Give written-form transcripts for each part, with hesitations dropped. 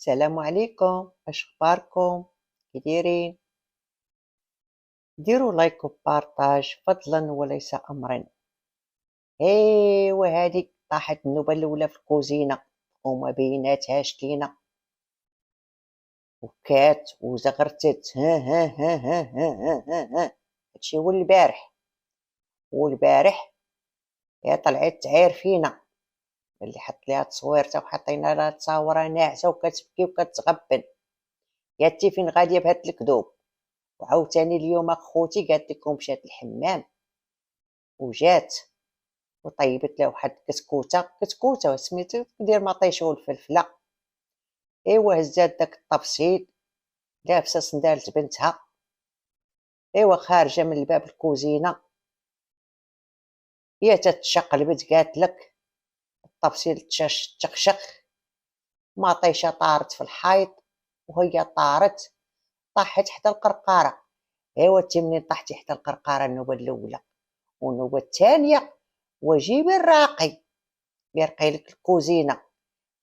السلام عليكم، اش اخباركم؟ كي دايرين؟ ديروا لايك وبارطاج فضلا وليس امرا. ايوا هادي طاحت النوبه الاولى في الكوزينه وما بيناتهاش لينا، وكات وزغرتت ها ها ها ها ها ها ها ها. هادشي هو والبارح هي طلعت تعاير فينا، اللي حط ليها تصويرته وحطينا لها تصاوره ناعسه وكتبكي وكتغبن. يا تي فين غاديه بهاد الكذوب؟ وعاوتاني اليوم خوتي قالت لكم مشات الحمام وجات وطيبت له واحد كتكوته سميتو دير مطيش والفلفله. ايوا هزات داك الطبسيل، لابسه صندالة بنتها، ايوا خارجه من الباب الكوزينه هي تتشقلبت قالت لك الطبسيل تشخشخ، مطيشه طارت في الحيط وهي طاحت حتى القرقاره. ايوا تي منين طاحتي حتى القرقاره النوبه الاولى والنوبه الثانيه وجيبي الراقي يرقي لك الكوزينه،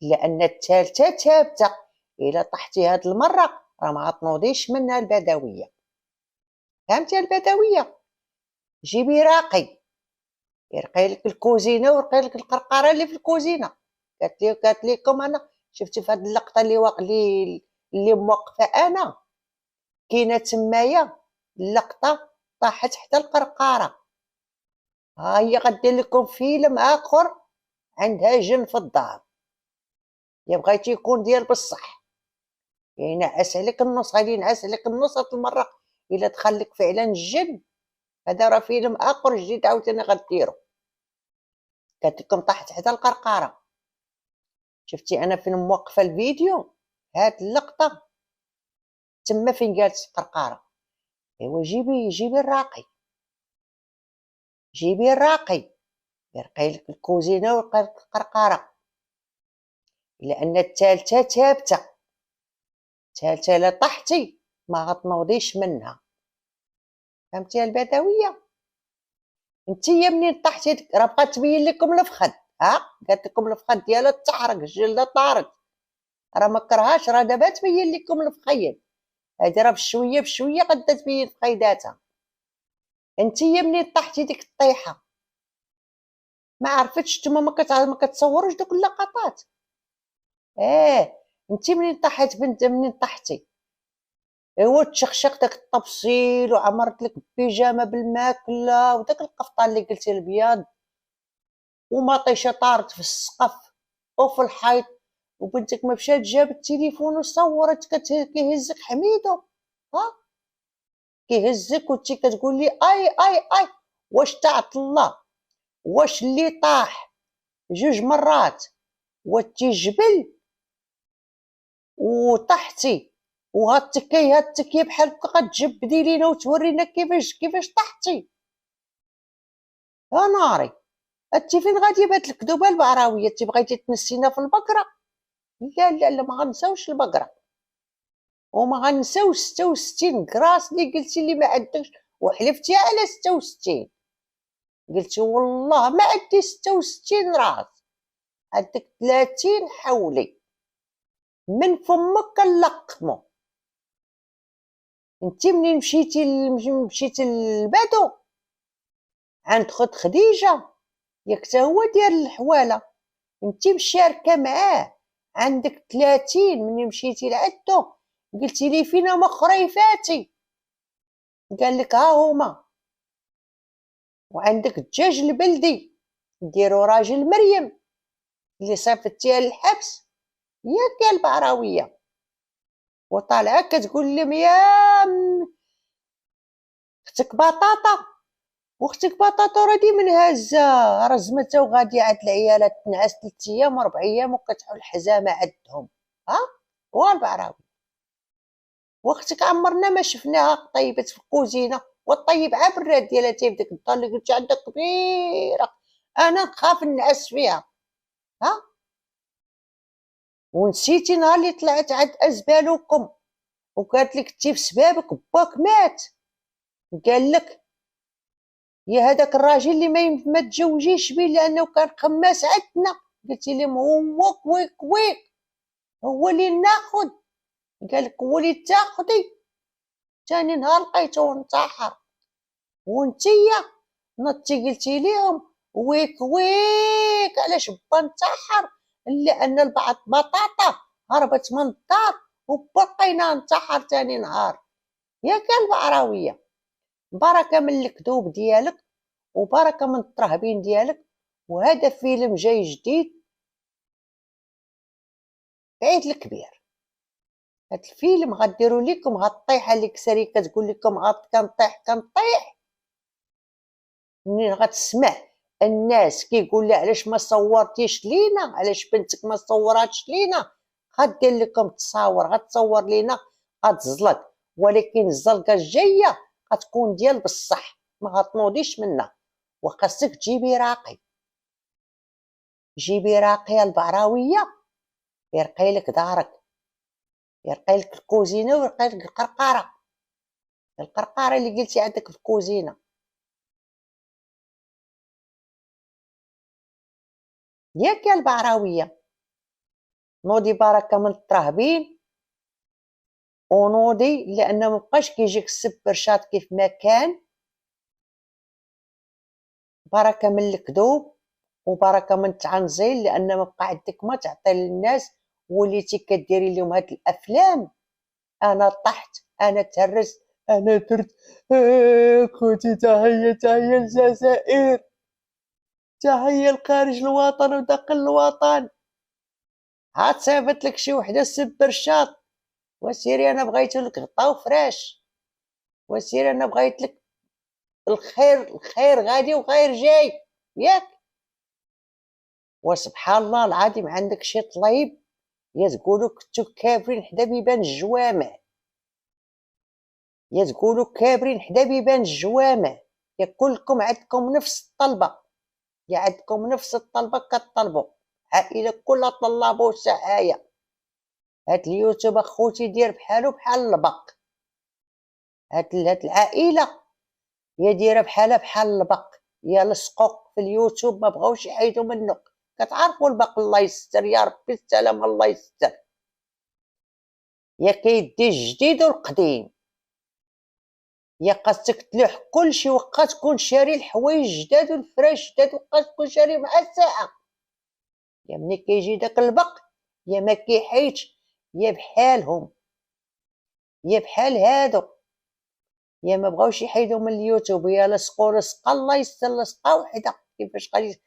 لان الثالثه ثابته. الا طحتي هاد المره راه ما غتنوضيش منها البدويه، فهمتي البدويه؟ جيبي راقي يرقي لك الكوزينه ويرقي لك القرقره اللي في الكوزينه. قالت لكم انا شفتي في هاد اللقطه اللي موقفه انا كاينه تمايا اللقطه طاحت حتى القرقره. ها هي غدير لكم فيلم اخر عندها جن في الدار، يا بغيتي يكون ديال بصح ينعس عليك النص، غادي ينعس عليك النص هاد المره. الا دخل لك فعلا الجن هذا راه فيلم اخر جديد عاوتاني غديرو. قالت لكم طاحت حتى القرقاره. شفتي انا فين موقفه الفيديو هاد اللقطه تما فين قالت القرقاره. ايوا جيبي الراقي، جيبي الراقي يرقي لك الكوزينه ويرقي لك القرقاره، لان الثالثه ثابته. الثالثه لا طحتي ما غتنوضيش منها، فهمتي البدويه؟ نتيا منين طحتي راه بقات تبين لكم الفخذ. ها قالت لكم الفخذ ديالها تحرق الجلده طارت، راه ما كرهاش، راه دابا تبين لكم الفخيد. هادي راه بشويه بشويه غادا تبين فخيداتها. نتيا منين طحتي ديك الطيحه ما عرفتش نتوما ما كتصوروش دوك اللقطات. انت منين طحت بنت منين طحتي؟ ايوا تشخشق داك الطبسيل وعمرت لك بيجامه بالماكله وداك القفطان اللي قلتي البياض ومطيشه طارت في السقف وفي الحيط، وبنتك ما مشات جابت التليفون وصورت كيهزك حميدو. ها كيهزك وانت كتقول لي اي اي اي. واش تعط الله؟ واش اللي طاح جوج مرات وانتي جبل وطحتي وهالتكيه بحال هكا غتجبدي لينا وتورينا كيفاش طحتي؟ يا ناري، انتي فين غاديه بهاد الكذوبه البعراويه؟ انتي بغيتي تنسينا في البقره؟ لا لا لا، ما غنساوش البقره وما غنساوش 66 كراس اللي قلتي اللي ما عندكش، وحلفتي على 66. قلتي والله ما عندي 66 راس، عندك 30 حولي من فمك كنلقمو. انت منين مشيتي للبادو عند خد خديجه، ياك تا هو ديال الحواله، انت مشاركه معاه عندك 30. منين مشيتي لعندو قلتي لي فينا مخريفاتي، قال لك ها هما. وعندك الدجاج البلدي ديرو راجل مريم اللي صيفطتيها للحبس ياك يا البعراويه، وطالعه كتقول لهم يا اختك بطاطا، واختك بطاطا راه من هازه رزمتها وغاديه عند العيالات تنعس 3 ايام و4 ايام وكتحل الحزامه عندهم. ها هو البعراوي. واختك عمرنا ما شفناها طيبت في الكوزينه وطيب عا براد ديالها تي بديك الدار اللي قلتي عندها كبيره، انا نخاف نعس فيها. ها ونسيتي نهار اللي طلعت عند ازبالكم وقالت لك تي في سبابك باك مات، قال لك يا هذاك الراجل اللي ما تزوجيش به لانه كان خماس عندنا. قلتي لهم هو كويك كويك، هو اللي ناخد. قالك هو اللي تاخدي. تاني نهار لقيتو انتحر، وانتيا نضتي قلتي ليهم ويك ويك علاش با انتحر، لان البعض بطاطا هربت من الدار وبقينا ننتحر تاني نهار. ياك البعراويه، بركه من الكذوب ديالك وبركه من الترهبين ديالك. وهذا فيلم جاي جديد في عيد الكبير. هاد الفيلم غديروا لكم هاد الطيحه اللي كسري كتقول لكم كنطيح كنطيح. منين غتسمع الناس كيقول لها علاش ما صورتيش لينا، علاش بنتك ما صوراتش لينا، غدير لكم تصاور، غتصور لينا غتزلق. ولكن الزلقه الجايه غتكون ديال بصح، ما غتنوضيش منها. وخاصك تجيبي راقي، جيبي راقي البعراويه يرقي لك دارك، يرقي لك الكوزينه ويرقي لك القرقاره، القرقاره اللي قلتي عندك في الكوزينه. ياك يا البعراويه، نوضي بركه من الترهبين، ونوضي لان مبقاش كيجيك السبرشات كيف ما كان. بركه من الكذوب وبركه من التعنزيل، لان مبقى عندك ما تعطي للناس، وليتي كديري لهم هاد الافلام. انا طحت، انا تهرست، انا درت. خوتي تحيه، تحيه للجزائر، تحيه لخارج الوطن وداخل الوطن. عاد صيفط لك شي وحده السبرشات، وسيري انا بغيت لك غطا وفراش، وسيري انا بغيت لك الخير، الخير غادي وخير جاي. ياك وسبحان الله العظيم عندك شي طليب يا تقولوا كنتو كابرين حدا بيبان الجوامع، يا تقولوا كابرين حدا بيبان الجوامع. يا كلكم عندكم نفس الطلبه، يا عندكم نفس الطلبه كطلبوا، عائله كلها طلاب وسعايه. هاد اليوتيوب اخوتي دير بحالو بحال البق، هاد العائله يا دايره بحال البق، يا لصقوق في اليوتيوب ما بغاوش يحيدوا منه. كتعرفوا البق الله يستر يا ربي، السلام الله يستر. يا كيدي الجديد والقديم، يا خاصك تلوح كلشي وخا تكون شاري الحوايج جداد والفراش جداد وخا تكون شاري مع الساعه. يا ملي كيجي داك البق يا ما كيحيدش، يا بحالهم يا بحال هادو، يا ما بغاوش يحيدوا من اليوتيوب، يا لصقوا لصقه الله يستر لصقه وحده. كيفاش غادي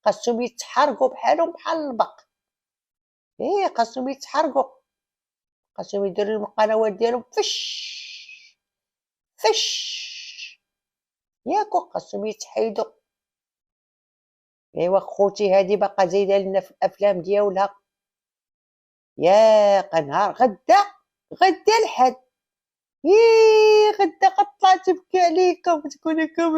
خاصهم يتحرقوا بحالهم بحال البق. خاصهم يتحرقوا، خاصهم يديروا القنوات ديالهم فش فش. ياكو خاصهم يتحيدوا. ايوا خوتي هادي باقا زايده لنا في الافلام ديالها. يا قنهار غدا، غدا الحد. غدا غطلع تبكي عليكم تقول لكم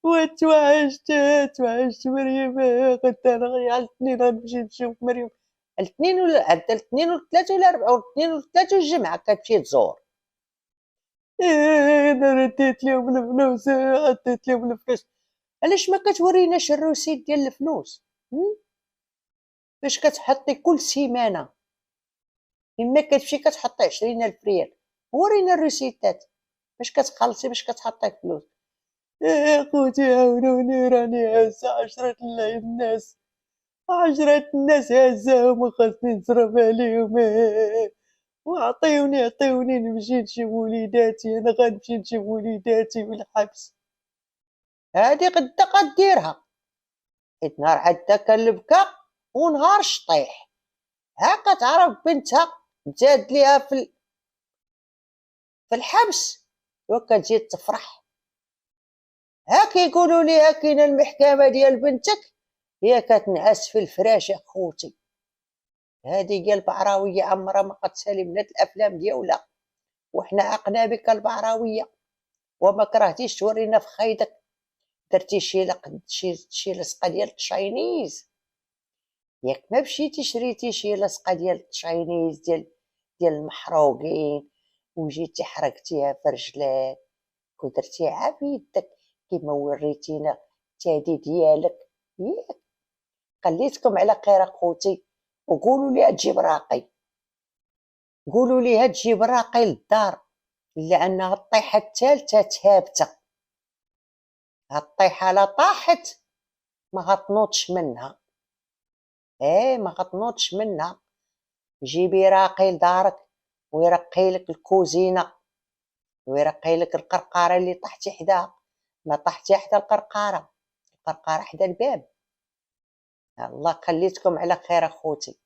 وتوعشت، توعشت مريم. غدا على الاثنين غنمشي نشوف مريم. الاثنين ولا عدا الاثنين والثلاث ولا اربعه، والاثنين والثلاث والجمعه كتمشي تزور. انا رديت لهم الفلوس، عطيت لهم الفلوس. علاش ما كتوريناش الروسيت ديال الفلوس؟ باش كتحطي كل سيمانه، اما كتمشي كتحطي 20,000 ريال، ورينا الروسيتات باش كتخلصي باش كتحطي الفلوس. خوتي عاونوني راني هازه 10 الناس، 10 الناس هازاهم وخاصني نصرف عليهم. وعطيوني عطيوني نمشي نشوف وليداتي، انا غنمشي نشوف وليداتي بالحبس. هادي غدا غديرها، حيت نهار عدا كان البكا ونهار شطيح. ها كتعرف بنتها تزاد ليها في الحبس وكتجي تفرح. ها كيقولوا ليها كاينه المحكمه ديال بنتك، هي كتنعس في الفراش. يا خوتي هادي قال البعراويه عمرها ما قتسالي من هاد الافلام ديالها، وحنا عقنا بك البعراويه وما كرهتيش تورينا في خيدك. درتي شي لصقه ديال التشاينيز، ياك ما مشيتي شريتي شي لصقه ديال التشاينيز ديال المحروقين وجيتي حرقتيها في رجلك ودرتيها بيدك كيما وريتينا التادي ديالك. ياك خليتكم على خير اخوتي، وقولوا ليها تجيب راقي، قولوا ليها تجيب راقي للدار، لانها الطيحه الثالثه ثابته، هالطيحه لا طاحت ما غتنوضش منها. ما غتنوضش منها. جيبي راقي لدارك ويرقي لك الكوزينه ويرقي لك القرقاره اللي طحتي حداها. ما طحتي حدا القرقاره، القرقاره حدا الباب. الله خليتكم على خير اخوتي.